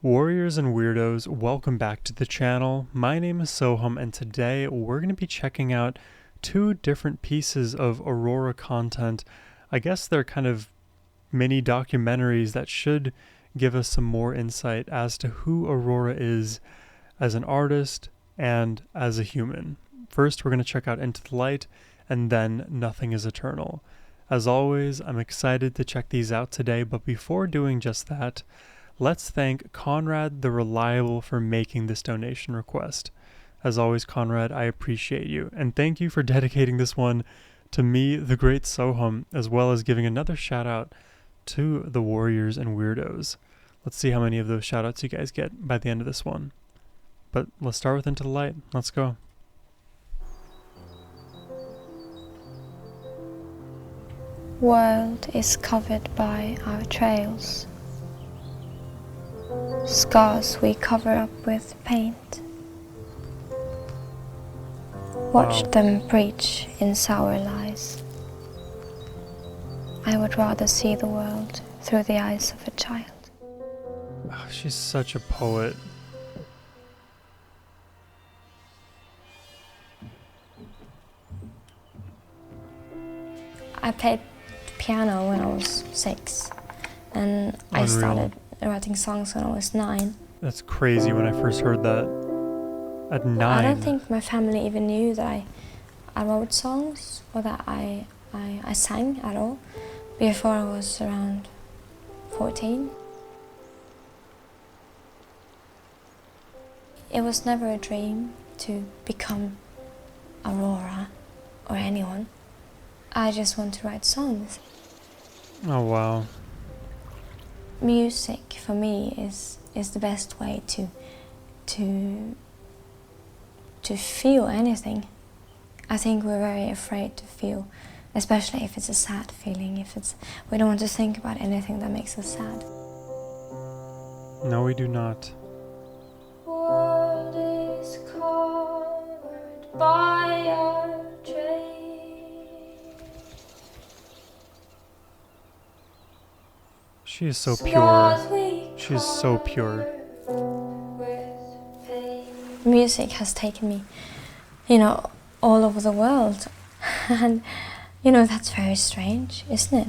Warriors and weirdos, welcome back to the channel. My name is Sohum, and today we're going to be checking out two different pieces of AURORA content. I guess they're kind of mini documentaries that should give us some more insight as to who AURORA is as an artist and as a human. First, we're going to check out Into the Light, and then Nothing is Eternal. As always, I'm excited to check these out today, but before doing just that, let's thank Conrad the Reliable for making this donation request. As always, Conrad, I appreciate you. And thank you for dedicating this one to me, the great Sohum, as well as giving another shout out to the Warriors and Weirdos. Let's see how many of those shout outs you guys get by the end of this one. But let's start with Into the Light. Let's go. World is covered by our trails. Scars we cover up with paint. Watch them preach in sour lies. I would rather see the world through the eyes of a child. Oh, she's such a poet. I played piano when I was 6, and I started writing songs when I was 9. That's crazy when I first heard that. At 9. I don't think my family even knew that I wrote songs or that I sang at all before I was around 14. It was never a dream to become AURORA or anyone. I just want to write songs. Oh wow. Music for me is the best way to feel anything. I think we're very afraid to feel, especially if it's a sad feeling. We don't want to think about anything that makes us sad. No, we do not. World is covered by our trails. She is so pure. She is so pure. Music has taken me, all over the world. And, that's very strange, isn't it?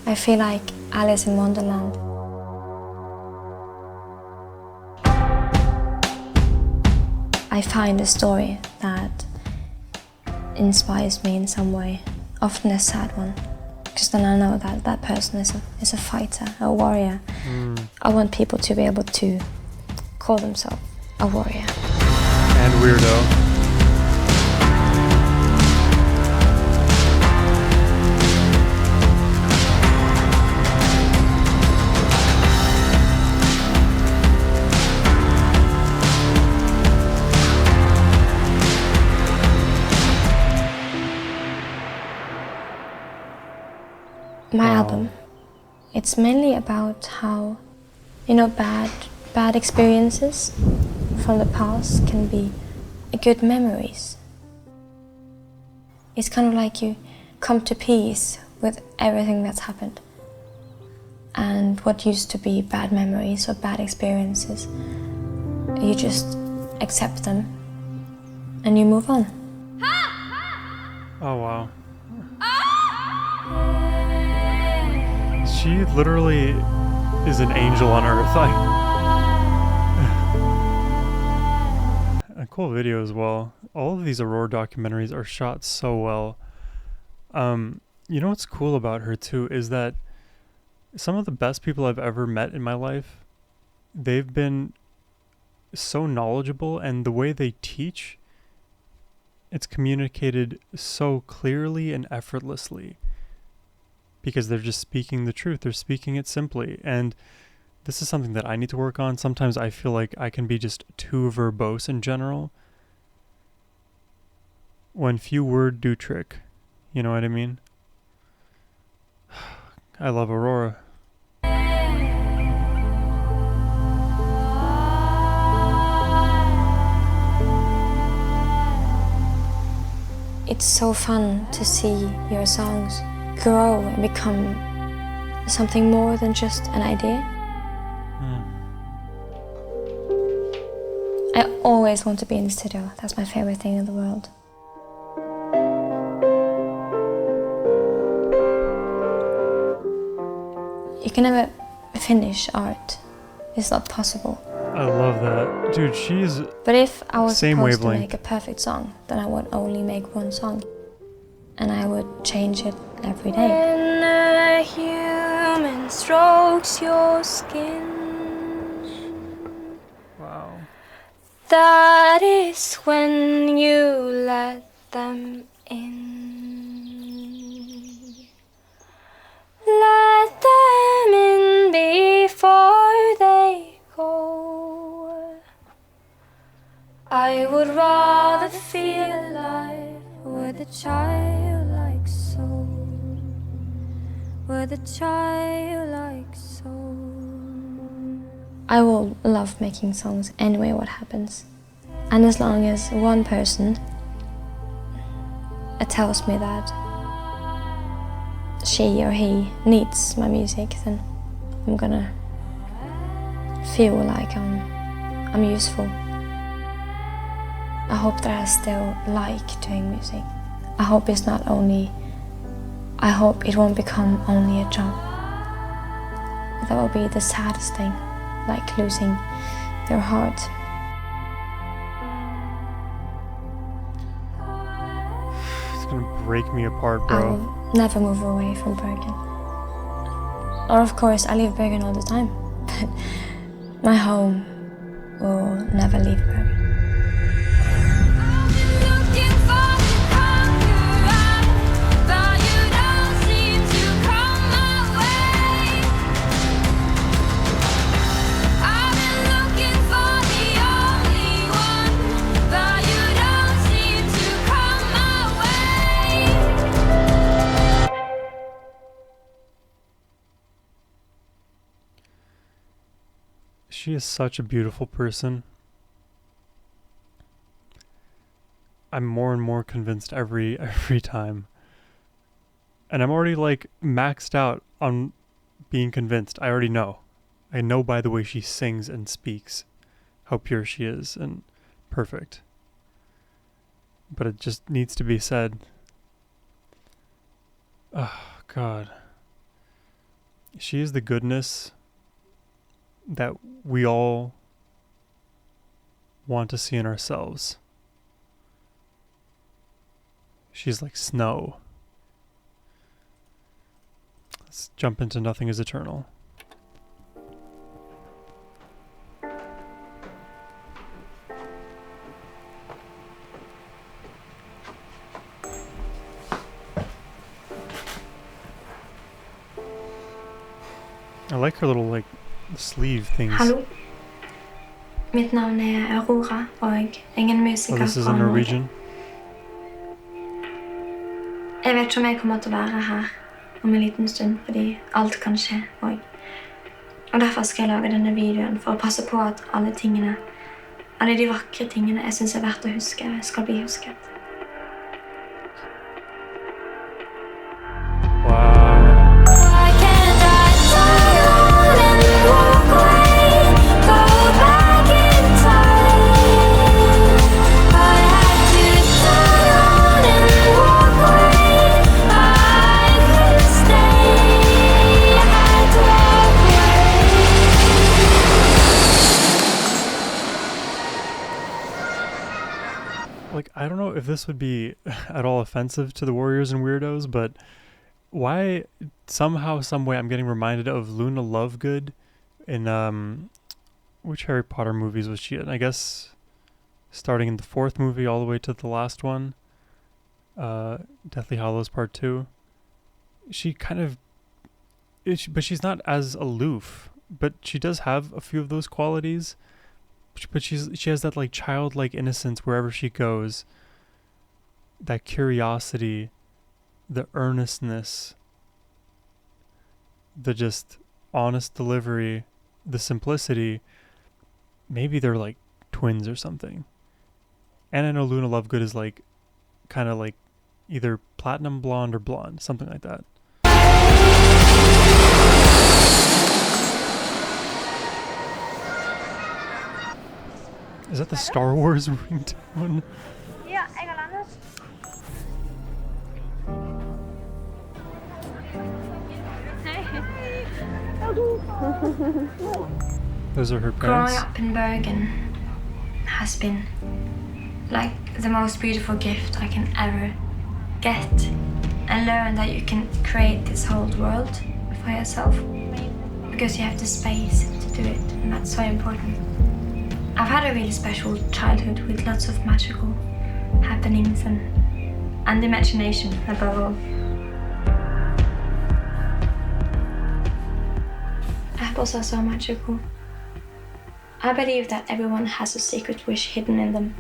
I feel like Alice in Wonderland. I find a story that inspires me in some way, often a sad one. Because then I know that that person is a fighter, a warrior. I want people to be able to call themselves a warrior. And weirdo. My album, it's mainly about how, bad experiences from the past can be good memories. It's kind of like you come to peace with everything that's happened. And what used to be bad memories or bad experiences, you just accept them and you move on. Oh wow. She literally is an angel on earth. A cool video as well. All of these AURORA documentaries are shot so well. What's cool about her too is that some of the best people I've ever met in my life, they've been so knowledgeable, and the way they teach, it's communicated so clearly and effortlessly. Because they're just speaking the truth. They're speaking it simply. And this is something that I need to work on. Sometimes I feel like I can be just too verbose in general. When few word do trick. You know what I mean? I love AURORA. It's so fun to see your songs grow and become something more than just an idea. I always want to be in the studio. That's my favorite thing in the world. You can never finish art. It's not possible. I love that. Dude, she's But if I was same supposed to wavelength. make a perfect song, then I would only make one song. And I would change it every day. When a human strokes your skin, Wow. that is when you let them in. Let them in before they go. I would rather feel alive with a childlike soul, with a childlike soul. I will love making songs anyway what happens. And as long as one person tells me that she or he needs my music, then I'm gonna feel like I'm useful. I hope that I still like doing music. I hope it's not only, I hope it won't become only a job. That will be the saddest thing, like losing your heart. It's gonna break me apart, I bro. will never move away from Bergen. Or of course, I leave Bergen all the time, but my home will never leave Bergen. She is such a beautiful person. I'm more and more convinced every time. And I'm already like maxed out on being convinced. I already know. I know by the way she sings and speaks how pure she is and perfect. But it just needs to be said. Oh, God. She is the goodness that we all want to see in ourselves. She's like snow. Let's jump into Nothing is Eternal. I like her little like sleeve things. Hallo. Mitt navn Aurora, og jeg en musiker Oh, this is fra in Norge. Norwegian. Jeg vet ikke om jeg kommer til å være her om en liten stund, fordi alt kan skje. Og derfor skal jeg lage denne videoen for å passe på at alle de vakre tingene jeg synes er verdt å huske, skal bli husket. Like, I don't know if this would be at all offensive to the Warriors and Weirdos, but why somehow, some way I'm getting reminded of Luna Lovegood in which Harry Potter movies was she in? I guess starting in the 4th movie all the way to the last one, Deathly Hallows Part 2. She kind of, but she's not as aloof, but she does have a few of those qualities. But she has that like childlike innocence wherever she goes. That curiosity, the earnestness, the just honest delivery, the simplicity. Maybe they're like twins or something. And I know Luna Lovegood is like kind of like either platinum blonde or blonde, something like that. Is that the Star Wars ringtone? Ja, jeg har landet. Those are her Growing parents. up in Bergen has been like the most beautiful gift I can ever get, and learn that you can create this whole world for yourself because you have the space to do it, and that's so important. I've had a really special childhood with lots of magical happenings and imagination above all. Apples are so magical. I believe that everyone has a secret wish hidden in them,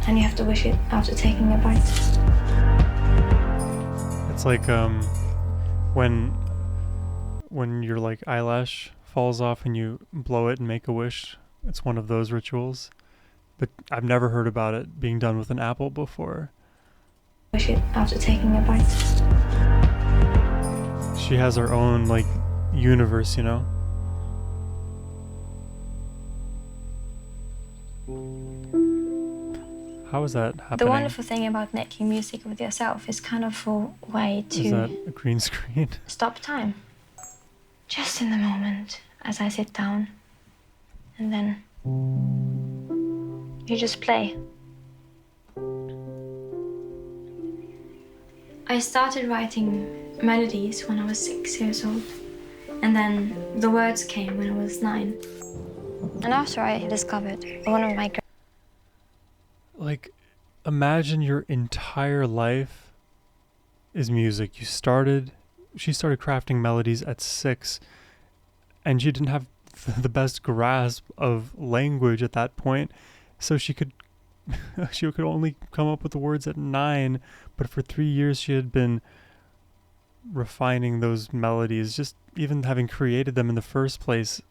and you have to wish it after taking a bite. It's like when your like eyelash falls off and you blow it and make a wish. It's one of those rituals. But I've never heard about it being done with an apple before. Wish it after taking a bite. She has her own like universe, you know? How is that happening? The wonderful thing about making music with yourself is kind of a way Is to that a green screen? stop time. Just in the moment as I sit down, and then you just play. I started writing melodies when I was 6 years old, and then the words came when I was 9. And after I discovered one of my Like, imagine your entire life is music. She started crafting melodies at 6, and she didn't have the best grasp of language at that point, so she could only come up with the words at 9, but for 3 years she had been refining those melodies, just even having created them in the first place.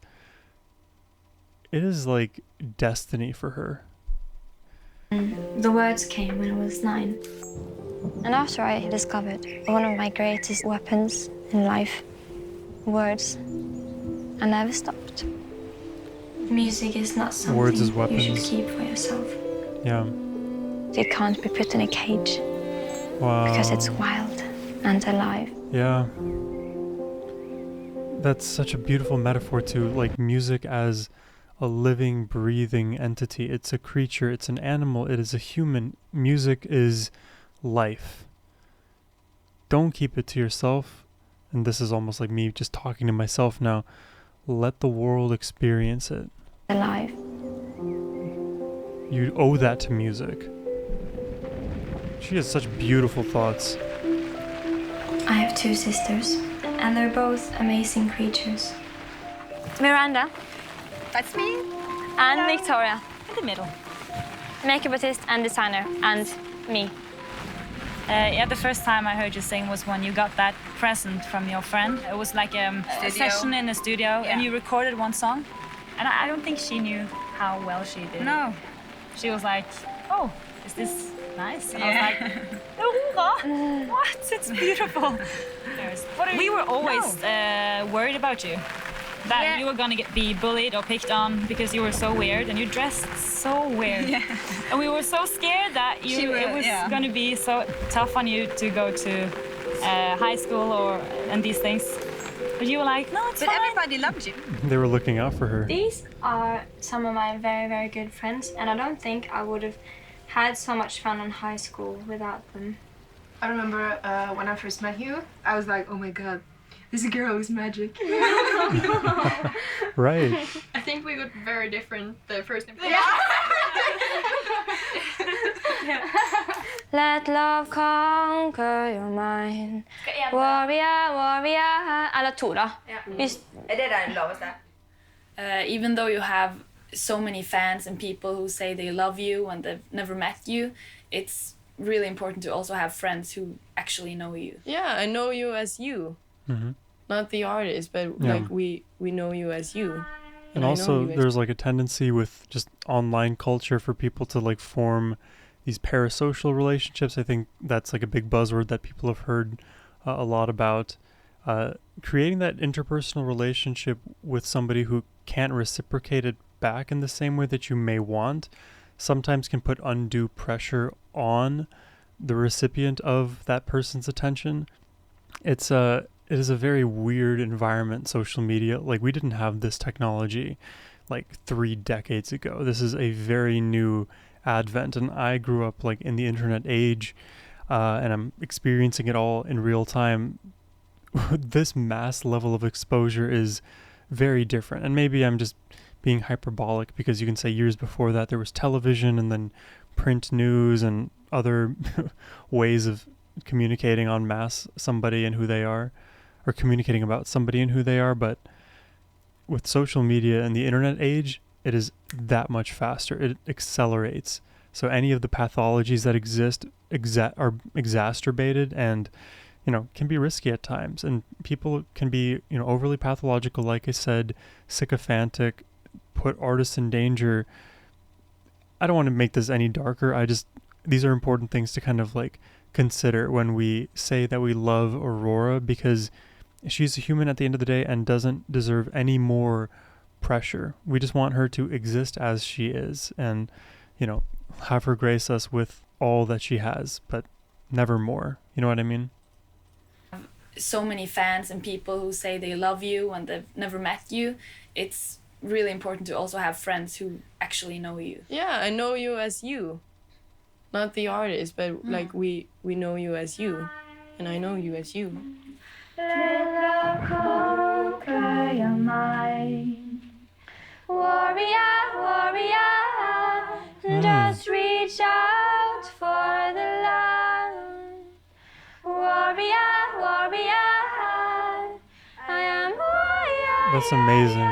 It is like destiny for her. The words came when I was 9. And after I discovered one of my greatest weapons in life, words, I never stopped. Music is not something Words as you weapons. should keep for yourself. Yeah. It can't be put in a cage Wow. because it's wild and alive. Yeah. That's such a beautiful metaphor to like music as a living, breathing entity. It's a creature, it's an animal, it is a human. Music is life. Don't keep it to yourself. And this is almost like me just talking to myself now. Let the world experience it. Alive. You owe that to music. She has such beautiful thoughts. I have 2 sisters, and they're both amazing creatures. Miranda. That's me. And Victoria. In the middle. Makeup artist and designer, and me. Yeah, the first time I heard you sing was when you got that present from your friend. It was like a session in a studio, and you recorded one song. And I don't think she knew how well she did. No. She was like, "Oh, is this nice?" And I was like, "Aurora, what? It's beautiful." We were always worried about you. That you were gonna be bullied or picked on because you were so weird and you dressed so weird. Yeah. And we were so scared that it was gonna be so tough on you to go to high school and these things. But you were like, no, it's fine. But everybody loved you. They were looking out for her. These are some of my very, very good friends, and I don't think I would have had so much fun in high school without them. I remember when I first met you, I was like, oh my god, this girl is magic. Right. I think we got very different the first impression. Let love conquer your mind. Warrior, warrior. Alla 2 då. Er det den laveste? Even though you have so many fans and people who say they love you and they've never met you, it's really important to also have friends who actually know you. Yeah, I know you as you. Mm-hmm. Not the artist, but like we know you as you. And also there's like a tendency with just online culture for people to like form these parasocial relationships. I think that's like a big buzzword that people have heard a lot about. Creating that interpersonal relationship with somebody who can't reciprocate it back in the same way that you may want sometimes can put undue pressure on the recipient of that person's attention. It is a very weird environment, social media. Like, we didn't have this technology like 3 decades ago. This is a very new advent, and I grew up like in the internet age, and I'm experiencing it all in real time. This mass level of exposure is very different, and maybe I'm just being hyperbolic, because you can say years before that there was television and then print news and other ways of communicating en masse somebody and who they are, or communicating about somebody and who they are. But with social media and the internet age, it is that much faster. It accelerates. So any of the pathologies that exist are exacerbated, and can be risky at times. And people can be overly pathological, like I said, sycophantic, put artists in danger. I don't want to make this any darker. These are important things to kind of like consider when we say that we love Aurora, because she's a human at the end of the day and doesn't deserve any more pressure. We just want her to exist as she is, and have her grace us with all that she has, but never more. You know what I mean? So many fans and people who say they love you when they've never met you. It's really important to also have friends who actually know you. Yeah, I know you as you. Not the artist, but like we know you as you. And I know you as you. Let love conquer your mind. Warrior, warrior, just reach out for the land. Warrior, warrior, I am warrior. That's amazing.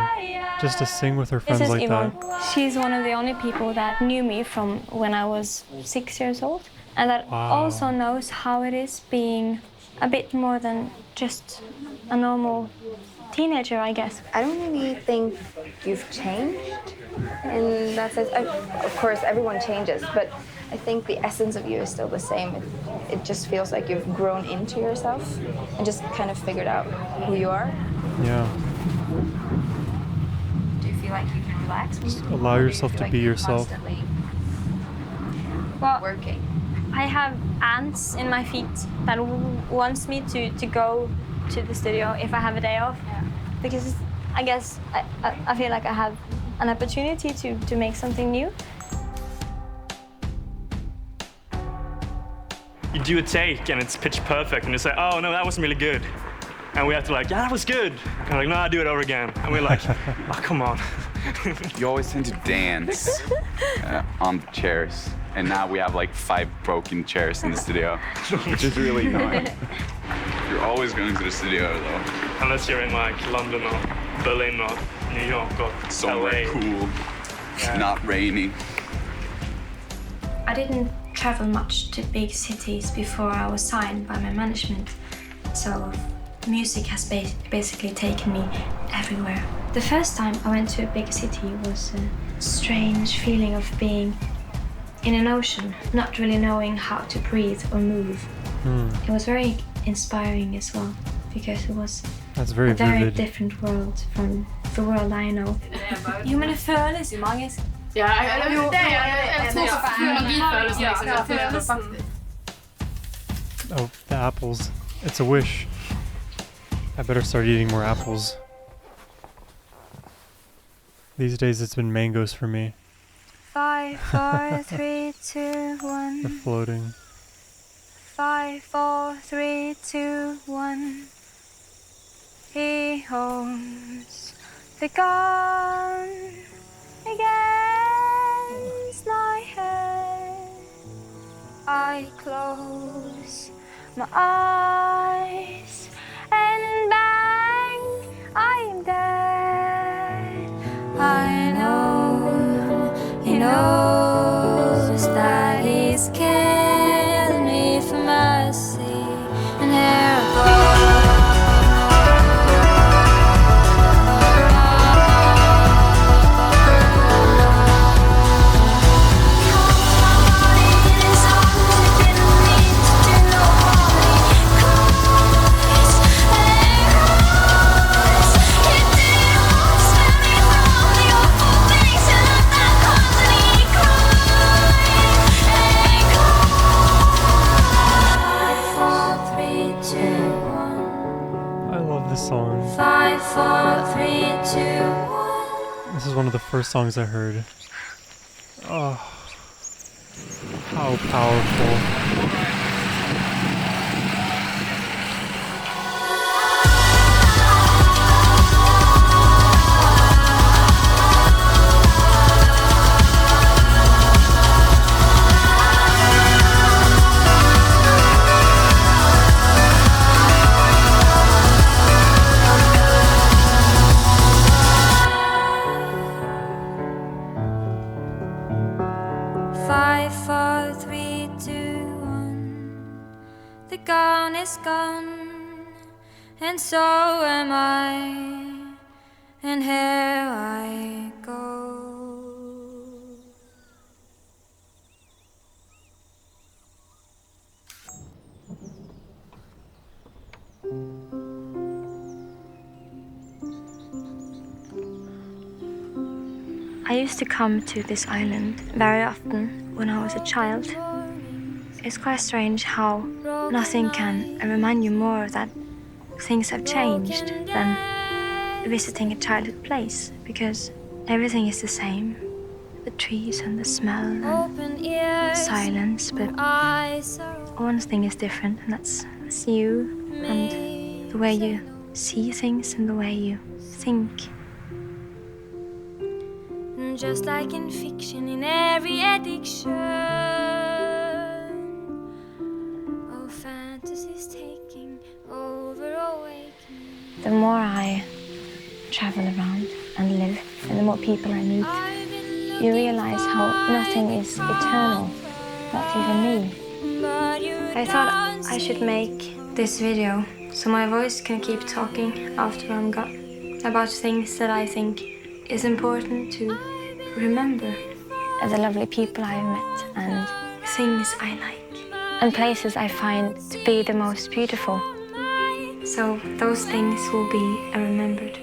Just to sing with her friends like Yvonne. that. She's one of the only people that knew me from when I was 6 years old, and that also knows how it is being a bit more than just a normal teenager, I guess. I don't really think you've changed in that sense. Of course, everyone changes, but I think the essence of you is still the same. It just feels like you've grown into yourself and just kind of figured out who you are. Yeah. Do you feel like you can relax? Just allow yourself to be yourself. Well, Working. I have ants in my feet that wants me to go to the studio if I have a day off, because I guess I feel like I have an opportunity to make something new. You do a take and it's pitch perfect, and you say, oh no, that wasn't really good. And we have to like, yeah, that was good. And I'm like, no, I'll do it over again. And we're like, oh, come on. You always tend to dance on the chairs. And now we have like 5 broken chairs in the studio, which is really annoying. You're always going to the studio though. Unless you're in like London or Berlin or New York or somewhere LA. Cool, not raining. I didn't travel much to big cities before I was signed by my management, so music has basically taken me everywhere. The first time I went to a big city was a strange feeling of being in an ocean, not really knowing how to breathe or move. It was very inspiring as well, because it was a very different world from the world I know. Jo, men det føles jo magisk. Ja, jeg tror magifølelsen liksom. Oh, the apples. It's a wish. I better start eating more apples. These days it's been mangoes for me. 5, 4, 3, 2, 1. They're floating. 5, 4, 3, 2, 1. He holds the gun against my head. I close my eyes and bang, I am dead. I know he knows that he's killed me for mercy, and here I go. This is one of the first songs I heard. Oh, how powerful. Gone, and so am I, and here I go. I used to come to this island very often when I was a child. It's quite strange how nothing can remind you more that things have changed than visiting a childhood place, because everything is the same. The trees and the smell and the silence, but one thing is different, and that's you and the way you see things and the way you think. Just like in fiction, in every addiction, oh, fantasies taking over, awakening. The more I travel around and live, and the more people I meet, you realize how nothing is eternal, not even me. I thought I should make this video so my voice can keep talking after I'm gone about things that I think is important to remember. The lovely people I've met and things I like and places I find to be the most beautiful. So those things will be remembered.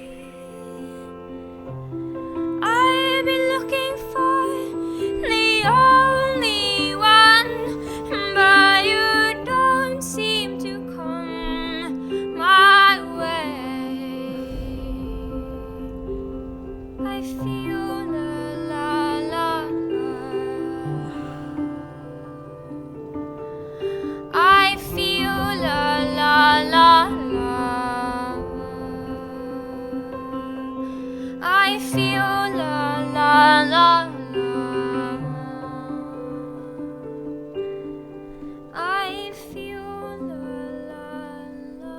I've been looking for the only one, but you don't seem to come my way. I feel I feel la la la la. I feel la la la la. I feel la la la.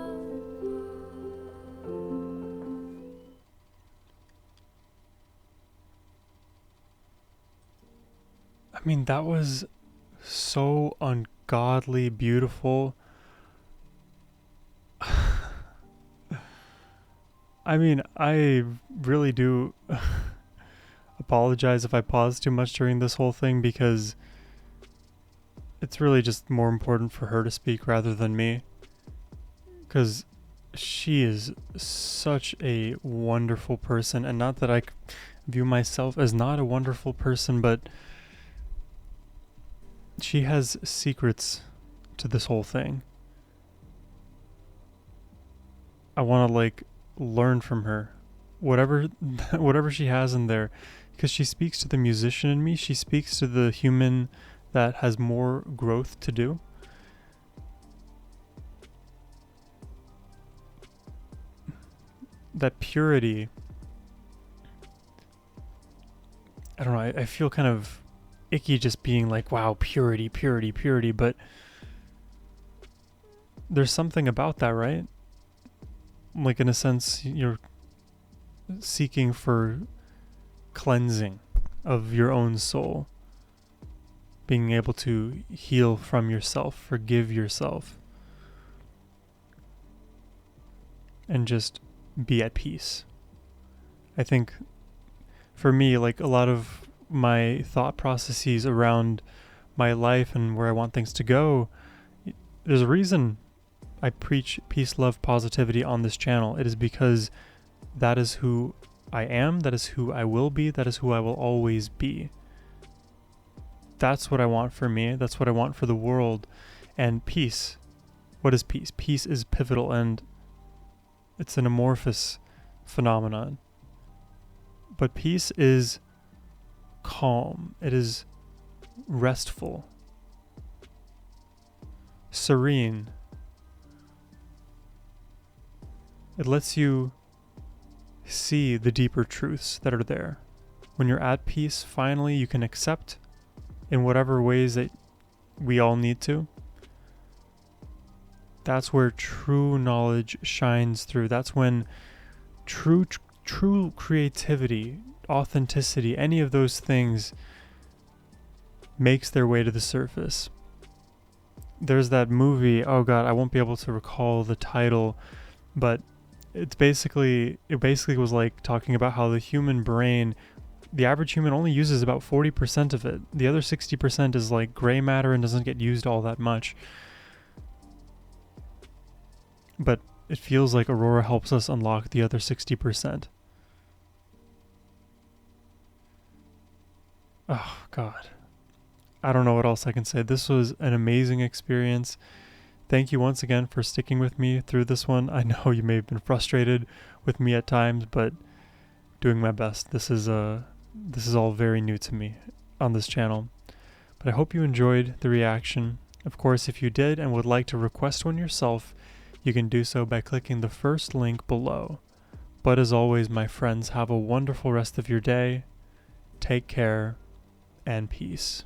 I mean, that was so ungodly beautiful. I mean, I really do apologize if I paused too much during this whole thing, because it's really just more important for her to speak rather than me. Because she is such a wonderful person, and not that I view myself as not a wonderful person, but she has secrets to this whole thing. I want to like learn from her, whatever she has in there, because she speaks to the musician in me. She speaks to the human that has more growth to do. That purity, I don't know, I feel kind of icky just being like, wow, purity, purity, purity, but there's something about that, right? Like, in a sense, you're seeking for cleansing of your own soul, being able to heal from yourself, forgive yourself, and just be at peace. I think for me, like, a lot of my thought processes around my life and where I want things to go, there's a reason I preach peace, love, positivity on this channel. It is because that is who I am, that is who I will be, that is who I will always be. That's what I want for me, that's what I want for the world. And peace, what is peace? Peace is pivotal, and it's an amorphous phenomenon. But peace is calm. It is restful, serene. It lets you see the deeper truths that are there. When you're at peace, finally you can accept in whatever ways that we all need to. That's where true knowledge shines through. That's when true creativity, authenticity, any of those things makes their way to the surface. There's that movie, oh god, I won't be able to recall the title, but it basically was like talking about how the human brain, the average human only uses about 40% of it. The other 60% is like gray matter and doesn't get used all that much. But it feels like Aurora helps us unlock the other 60%. Oh, God. I don't know what else I can say. This was an amazing experience. Thank you once again for sticking with me through this one. I know you may have been frustrated with me at times, but doing my best. This is all very new to me on this channel. But I hope you enjoyed the reaction. Of course, if you did and would like to request one yourself, you can do so by clicking the first link below. But as always, my friends, have a wonderful rest of your day. Take care and peace.